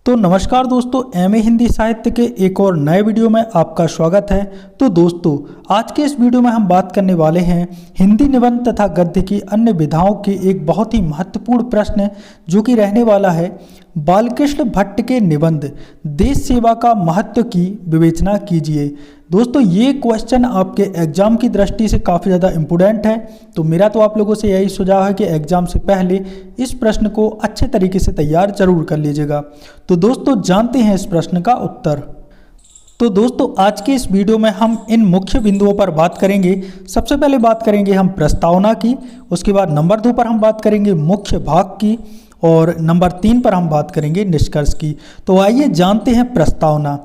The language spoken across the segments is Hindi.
तो नमस्कार दोस्तों, एमए हिंदी साहित्य के एक और नए वीडियो में आपका स्वागत है। तो दोस्तों, आज के इस वीडियो में हम बात करने वाले हैं हिंदी निबंध तथा गद्य की अन्य विधाओं के एक बहुत ही महत्वपूर्ण प्रश्न जो कि रहने वाला है बालकृष्ण भट्ट के निबंध देश सेवा का महत्व की विवेचना कीजिए। दोस्तों, ये क्वेश्चन आपके एग्जाम की दृष्टि से काफ़ी ज़्यादा इम्पोर्टेंट है, तो मेरा तो आप लोगों से यही सुझाव है कि एग्जाम से पहले इस प्रश्न को अच्छे तरीके से तैयार जरूर कर लीजिएगा। तो दोस्तों, जानते हैं इस प्रश्न का उत्तर। तो दोस्तों, आज के इस वीडियो में हम इन मुख्य बिंदुओं पर बात करेंगे। सबसे पहले बात करेंगे हम प्रस्तावना की, उसके बाद नंबर 2 पर हम बात करेंगे मुख्य भाग की, और नंबर 3 पर हम बात करेंगे निष्कर्ष की। तो आइए जानते हैं प्रस्तावना।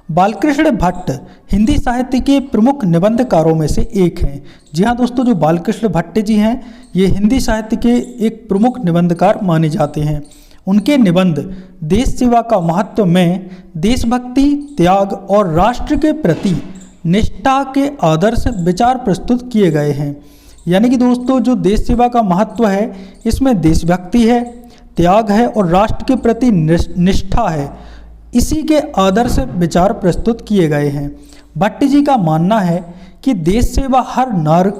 बालकृष्ण भट्ट हिंदी साहित्य के प्रमुख निबंधकारों में से एक हैं। जी हाँ दोस्तों, जो बालकृष्ण भट्ट जी हैं ये हिंदी साहित्य के एक प्रमुख निबंधकार माने जाते हैं। उनके निबंध देश सेवा का महत्व में देशभक्ति, त्याग और राष्ट्र के प्रति निष्ठा के आदर्श विचार प्रस्तुत किए गए हैं। यानी कि दोस्तों, जो देश सेवा का महत्व है इसमें देशभक्ति है, त्याग है और राष्ट्र के प्रति निष्ठा है, इसी के आदर्श विचार प्रस्तुत किए गए हैं। भट्ट जी का मानना है कि देश सेवा हर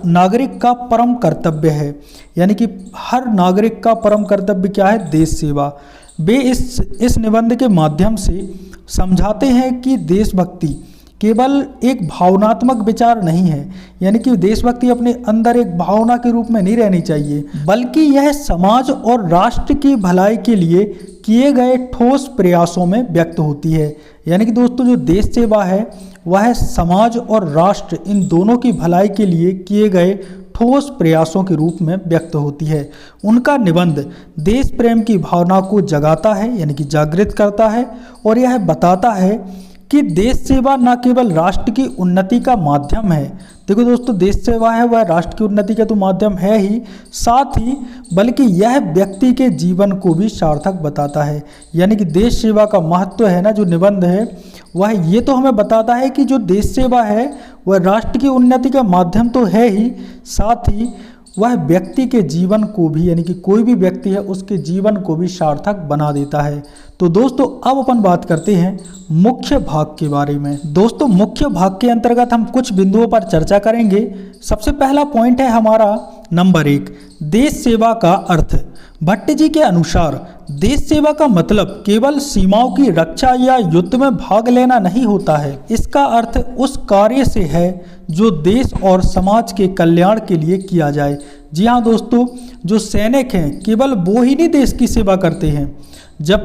नागरिक का परम कर्तव्य है। यानी कि हर नागरिक का परम कर्तव्य क्या है? देश सेवा। वे इस निबंध के माध्यम से समझाते हैं कि देशभक्ति केवल एक भावनात्मक विचार नहीं है, यानी कि देशभक्ति अपने अंदर एक भावना के रूप में नहीं रहनी चाहिए, बल्कि यह समाज और राष्ट्र की भलाई के लिए किए गए ठोस प्रयासों में व्यक्त होती है। यानी कि दोस्तों, जो देश सेवा है वह समाज और राष्ट्र इन दोनों की भलाई के लिए किए गए ठोस प्रयासों के रूप में व्यक्त होती है। उनका निबंध देश प्रेम की भावना को जगाता है, यानी कि जागृत करता है, और यह बताता है कि देश सेवा न केवल राष्ट्र की उन्नति का माध्यम है। देखो दोस्तों, देश सेवा है वह राष्ट्र की उन्नति का तो माध्यम है ही, साथ ही बल्कि यह व्यक्ति के जीवन को भी सार्थक बताता है। यानी कि देश सेवा का महत्व है ना, जो निबंध है वह ये तो हमें बताता है कि जो देश सेवा है वह राष्ट्र की उन्नति का माध्यम तो है ही, साथ ही वह व्यक्ति के जीवन को भी, यानी कि कोई भी व्यक्ति है उसके जीवन को भी सार्थक बना देता है। तो दोस्तों, अब अपन बात करते हैं मुख्य भाग के बारे में। दोस्तों, मुख्य भाग के अंतर्गत हम कुछ बिंदुओं पर चर्चा करेंगे। सबसे पहला पॉइंट है हमारा नंबर 1, देश सेवा का अर्थ। भट्ट जी के अनुसार देश सेवा का मतलब केवल सीमाओं की रक्षा या युद्ध में भाग लेना नहीं होता है। इसका अर्थ उस कार्य से है जो देश और समाज के कल्याण के लिए किया जाए। जी हाँ दोस्तों, जो सैनिक हैं केवल वो ही नहीं देश की सेवा करते हैं,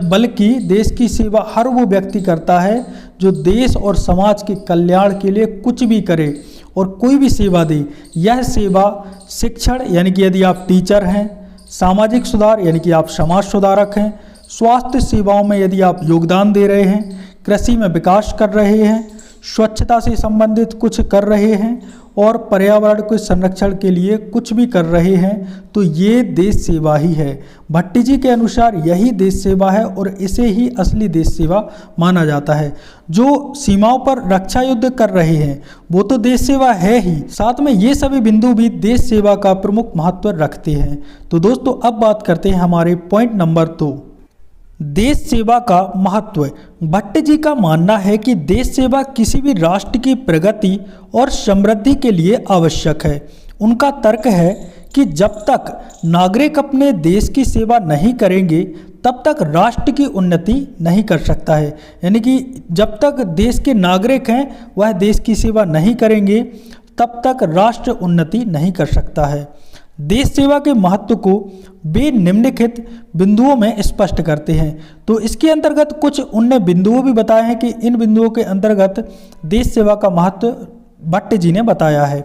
बल्कि देश की सेवा हर वो व्यक्ति करता है जो देश और समाज के कल्याण के लिए कुछ भी करे और कोई भी सेवा दे। यह सेवा शिक्षण, यानी कि यदि आप टीचर हैं, सामाजिक सुधार यानी कि आप समाज सुधारक हैं, स्वास्थ्य सेवाओं में यदि आप योगदान दे रहे हैं, कृषि में विकास कर रहे हैं, स्वच्छता से संबंधित कुछ कर रहे हैं और पर्यावरण के संरक्षण के लिए कुछ भी कर रहे हैं, तो ये देश सेवा ही है। भट्ट जी के अनुसार यही देश सेवा है और इसे ही असली देश सेवा माना जाता है। जो सीमाओं पर रक्षा युद्ध कर रहे हैं वो तो देश सेवा है ही, साथ में ये सभी बिंदु भी देश सेवा का प्रमुख महत्व रखते हैं। तो दोस्तों, अब बात करते हैं हमारे पॉइंट नंबर 2, देश सेवा का महत्व। भट्ट जी का मानना है कि देश सेवा किसी भी राष्ट्र की प्रगति और समृद्धि के लिए आवश्यक है। उनका तर्क है कि जब तक नागरिक अपने देश की सेवा नहीं करेंगे तब तक राष्ट्र की उन्नति नहीं कर सकता है। यानी कि जब तक देश के नागरिक हैं वह देश की सेवा नहीं करेंगे तब तक राष्ट्र उन्नति नहीं कर सकता है। देश सेवा के महत्व को वे निम्नलिखित बिंदुओं में स्पष्ट करते हैं। तो इसके अंतर्गत कुछ उनने बिंदुओं भी बताए हैं कि इन बिंदुओं के अंतर्गत देश सेवा का महत्व भट्ट जी ने बताया है,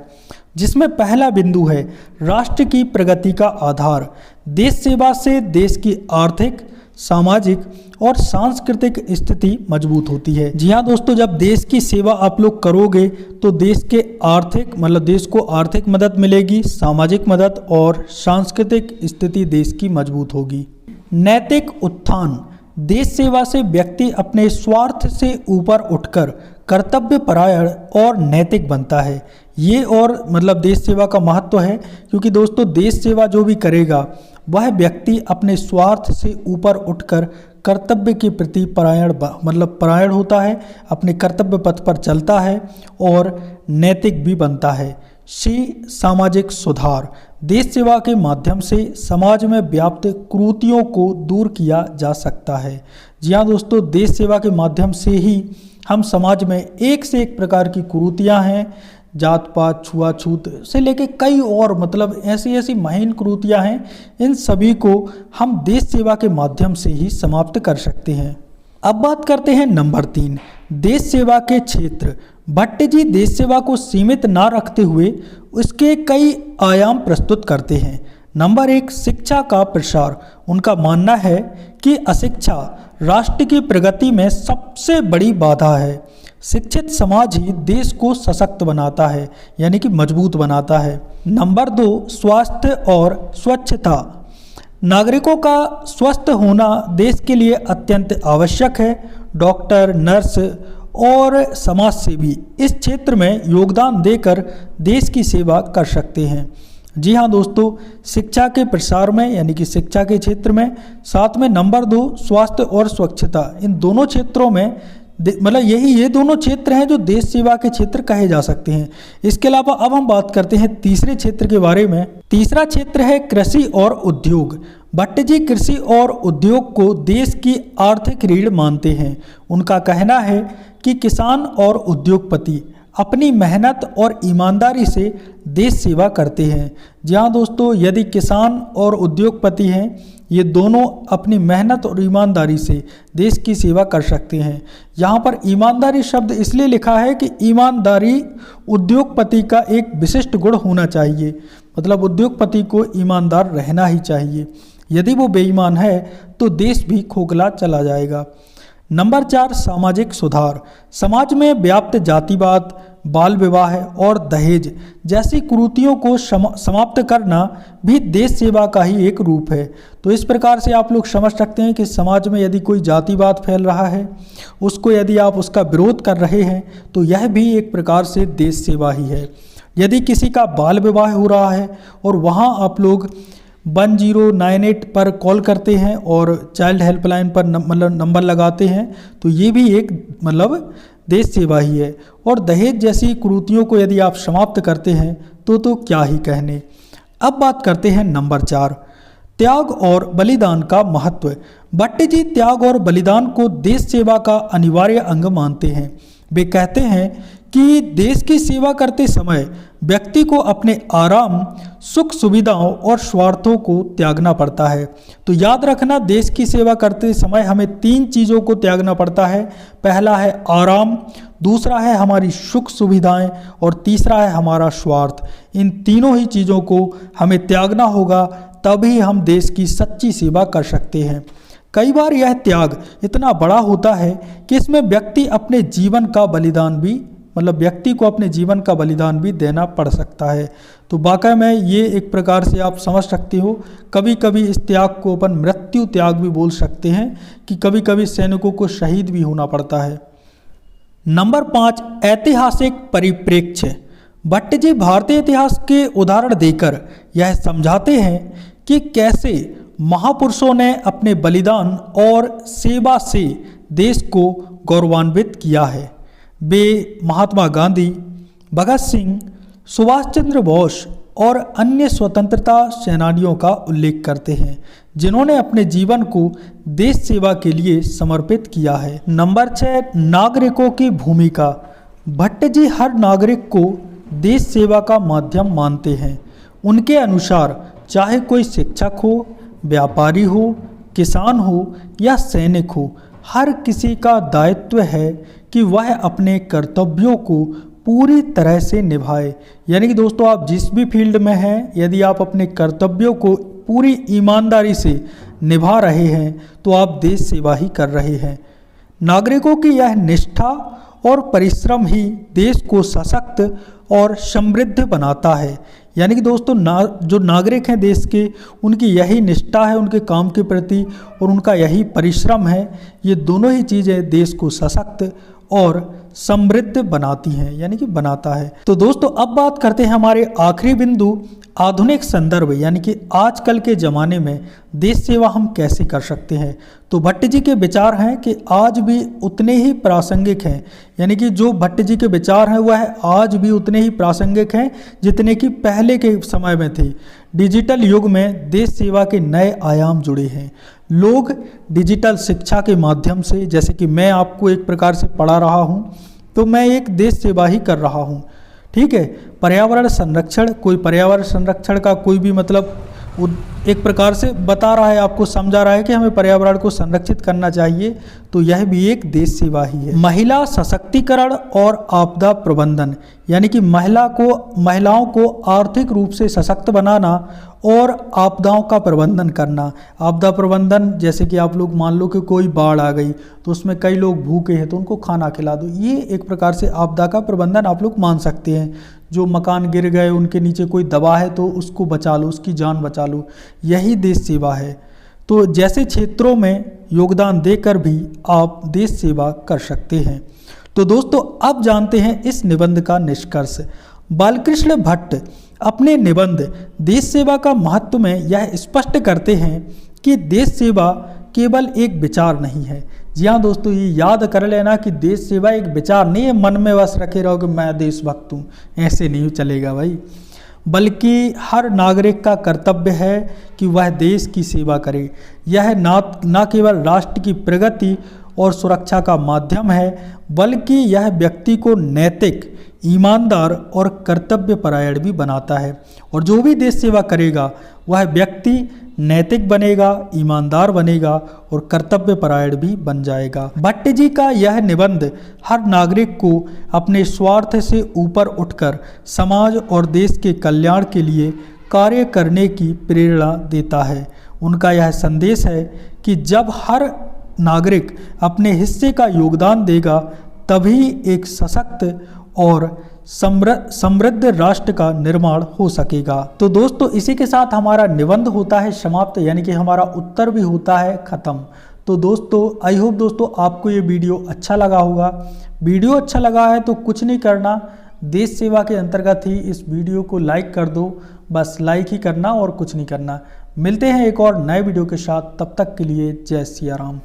जिसमें पहला बिंदु है राष्ट्र की प्रगति का आधार। देश सेवा से देश की आर्थिक, सामाजिक और सांस्कृतिक स्थिति मजबूत होती है। जी हाँ दोस्तों, जब देश की सेवा आप लोग करोगे तो देश के आर्थिक देश को आर्थिक मदद मिलेगी, सामाजिक मदद और सांस्कृतिक स्थिति देश की मजबूत होगी। नैतिक उत्थान। देश सेवा से व्यक्ति अपने स्वार्थ से ऊपर उठकर कर्तव्यपरायण और नैतिक बनता है। ये और देश सेवा का महत्व है, क्योंकि दोस्तों देश सेवा जो भी करेगा वह व्यक्ति अपने स्वार्थ से ऊपर उठकर कर्तव्य के प्रति परायण होता है, अपने कर्तव्य पथ पर चलता है और नैतिक भी बनता है। सामाजिक सुधार, देश सेवा के माध्यम से समाज में व्याप्त कुरीतियों को दूर किया जा सकता है। जी हाँ दोस्तों, देश सेवा के माध्यम से ही हम समाज में एक से एक प्रकार की कुरीतियाँ हैं, जात पात छुआछूत से लेके कई और ऐसी महीन कुरीतियाँ हैं, इन सभी को हम देश सेवा के माध्यम से ही समाप्त कर सकते हैं। अब बात करते हैं नंबर 3, देश सेवा के क्षेत्र। भट्ट जी देश सेवा को सीमित ना रखते हुए उसके कई आयाम प्रस्तुत करते हैं। नंबर 1, शिक्षा का प्रसार। उनका मानना है कि अशिक्षा राष्ट्र की प्रगति में सबसे बड़ी बाधा है। शिक्षित समाज ही देश को सशक्त बनाता है, यानी कि मजबूत बनाता है। नंबर 2, स्वास्थ्य और स्वच्छता। नागरिकों का स्वस्थ होना देश के लिए अत्यंत आवश्यक है। डॉक्टर, नर्स और समाज सेवी इस क्षेत्र में योगदान देकर देश की सेवा कर सकते हैं। जी हाँ दोस्तों, शिक्षा के प्रसार में यानी कि शिक्षा के क्षेत्र में, साथ में नंबर 2 स्वास्थ्य और स्वच्छता, इन दोनों क्षेत्रों में ये दोनों क्षेत्र हैं जो देश सेवा के क्षेत्र कहे जा सकते हैं। इसके अलावा अब हम बात करते हैं तीसरे क्षेत्र के बारे में। तीसरा क्षेत्र है कृषि और उद्योग। भट्ट जी कृषि और उद्योग को देश की आर्थिक रीढ़ मानते हैं। उनका कहना है कि किसान और उद्योगपति अपनी मेहनत और ईमानदारी से देश सेवा करते हैं। जी हाँ दोस्तों, यदि किसान और उद्योगपति हैं, ये दोनों अपनी मेहनत और ईमानदारी से देश की सेवा कर सकते हैं। यहाँ पर ईमानदारी शब्द इसलिए लिखा है कि ईमानदारी उद्योगपति का एक विशिष्ट गुण होना चाहिए, उद्योगपति को ईमानदार रहना ही चाहिए। यदि वो बेईमान है तो देश भी खोखला चला जाएगा। नंबर 4, सामाजिक सुधार। समाज में व्याप्त जातिवाद, बाल विवाह और दहेज जैसी कुरीतियों को समाप्त करना भी देश सेवा का ही एक रूप है। तो इस प्रकार से आप लोग समझ सकते हैं कि समाज में यदि कोई जातिवाद फैल रहा है, उसको यदि आप उसका विरोध कर रहे हैं, तो यह भी एक प्रकार से देश सेवा ही है। यदि किसी का बाल विवाह हो रहा है और वहाँ आप लोग 1098 पर कॉल करते हैं और चाइल्ड हेल्पलाइन पर नंबर लगाते हैं, तो ये भी एक देश सेवा ही है। और दहेज जैसी कुरीतियों को यदि आप समाप्त करते हैं तो क्या ही कहने। अब बात करते हैं नंबर 4, त्याग और बलिदान का महत्व। भट्ट जी त्याग और बलिदान को देश सेवा का अनिवार्य अंग मानते हैं। वे कहते हैं कि देश की सेवा करते समय व्यक्ति को अपने आराम, सुख सुविधाओं और स्वार्थों को त्यागना पड़ता है। तो याद रखना, देश की सेवा करते समय हमें 3 चीज़ों को त्यागना पड़ता है। पहला है आराम, दूसरा है हमारी सुख सुविधाएं और तीसरा है हमारा स्वार्थ। इन तीनों ही चीज़ों को हमें त्यागना होगा, तभी हम देश की सच्ची सेवा कर सकते हैं। कई बार यह त्याग इतना बड़ा होता है कि इसमें व्यक्ति अपने जीवन का बलिदान भी व्यक्ति को अपने जीवन का बलिदान भी देना पड़ सकता है। तो वाकई में ये एक प्रकार से आप समझ सकते हो, कभी कभी इस त्याग को अपन मृत्यु त्याग भी बोल सकते हैं कि कभी कभी सैनिकों को शहीद भी होना पड़ता है। नंबर 5, ऐतिहासिक परिप्रेक्ष्य। भट्ट जी भारतीय इतिहास के उदाहरण देकर यह समझाते हैं कि कैसे महापुरुषों ने अपने बलिदान और सेवा से देश को गौरवान्वित किया है। वे महात्मा गांधी, भगत सिंह, सुभाष चंद्र बोस और अन्य स्वतंत्रता सेनानियों का उल्लेख करते हैं, जिन्होंने अपने जीवन को देश सेवा के लिए समर्पित किया है। नंबर 6, नागरिकों की भूमिका। भट्ट जी हर नागरिक को देश सेवा का माध्यम मानते हैं। उनके अनुसार चाहे कोई शिक्षक हो, व्यापारी हो, किसान हो या सैनिक हो, हर किसी का दायित्व है कि वह अपने कर्तव्यों को पूरी तरह से निभाए। यानी कि दोस्तों, आप जिस भी फील्ड में हैं, यदि आप अपने कर्तव्यों को पूरी ईमानदारी से निभा रहे हैं तो आप देश सेवा ही कर रहे हैं। नागरिकों की यह निष्ठा और परिश्रम ही देश को सशक्त और समृद्ध बनाता है। यानी कि दोस्तों, जो नागरिक हैं देश के, उनकी यही निष्ठा है उनके काम के प्रति और उनका यही परिश्रम है। ये दोनों ही चीज़ें देश को सशक्त और समृद्ध बनाती हैं, यानी कि बनाता है। तो दोस्तों अब बात करते हैं हमारे आखिरी बिंदु, आधुनिक संदर्भ, यानी कि आजकल के ज़माने में देश सेवा हम कैसे कर सकते हैं। तो भट्ट जी के विचार हैं कि आज भी उतने ही प्रासंगिक हैं, यानी कि जो भट्ट जी के विचार हैं वह आज भी उतने ही प्रासंगिक हैं जितने कि पहले के समय में थे। डिजिटल युग में देश सेवा के नए आयाम जुड़े हैं। लोग डिजिटल शिक्षा के माध्यम से, जैसे कि मैं आपको एक प्रकार से पढ़ा रहा हूँ, तो मैं एक देश सेवा ही कर रहा हूँ, ठीक है। पर्यावरण संरक्षण, कोई पर्यावरण संरक्षण का कोई भी मतलब एक प्रकार से बता रहा है, आपको समझा रहा है कि हमें पर्यावरण को संरक्षित करना चाहिए, तो यह भी एक देश सेवा ही है। महिला सशक्तिकरण और आपदा प्रबंधन, यानी कि महिलाओं को आर्थिक रूप से सशक्त बनाना और आपदाओं का प्रबंधन करना। आपदा प्रबंधन जैसे कि आप लोग मान लो कि कोई बाढ़ आ गई तो उसमें कई लोग भूखे हैं तो उनको खाना खिला दो, ये एक प्रकार से आपदा का प्रबंधन आप लोग मान सकते हैं। जो मकान गिर गए, उनके नीचे कोई दबा है तो उसको बचा लो, उसकी जान बचा लो, यही देश सेवा है। तो जैसे क्षेत्रों में योगदान देकर भी आप देश सेवा कर सकते हैं। तो दोस्तों अब जानते हैं इस निबंध का निष्कर्ष। बालकृष्ण भट्ट अपने निबंध देश सेवा का महत्व में यह स्पष्ट करते हैं कि देश सेवा केवल एक विचार नहीं है। जी हाँ दोस्तों, ये याद कर लेना कि देश सेवा एक विचार नहीं है, मन में बस रखे रहो कि मैं देशभक्त हूँ, ऐसे नहीं चलेगा भाई, बल्कि हर नागरिक का कर्तव्य है कि वह देश की सेवा करे। यह न केवल राष्ट्र की प्रगति और सुरक्षा का माध्यम है, बल्कि यह व्यक्ति को नैतिक, ईमानदार और कर्तव्यपरायण भी बनाता है। और जो भी देश सेवा करेगा वह व्यक्ति नैतिक बनेगा, ईमानदार बनेगा और कर्तव्यपरायण भी बन जाएगा। भट्ट जी का यह निबंध हर नागरिक को अपने स्वार्थ से ऊपर उठकर समाज और देश के कल्याण के लिए कार्य करने की प्रेरणा देता है। उनका यह संदेश है कि जब हर नागरिक अपने हिस्से का योगदान देगा तभी एक सशक्त और समृद्ध राष्ट्र का निर्माण हो सकेगा। तो दोस्तों इसी के साथ हमारा निबंध होता है समाप्त, यानी कि हमारा उत्तर भी होता है ख़त्म। तो दोस्तों आई होप दोस्तों आपको ये वीडियो अच्छा लगा होगा। वीडियो अच्छा लगा है तो कुछ नहीं करना, देश सेवा के अंतर्गत ही इस वीडियो को लाइक कर दो, बस लाइक ही करना और कुछ नहीं करना। मिलते हैं एक और नए वीडियो के साथ, तब तक के लिए जय सिया राम।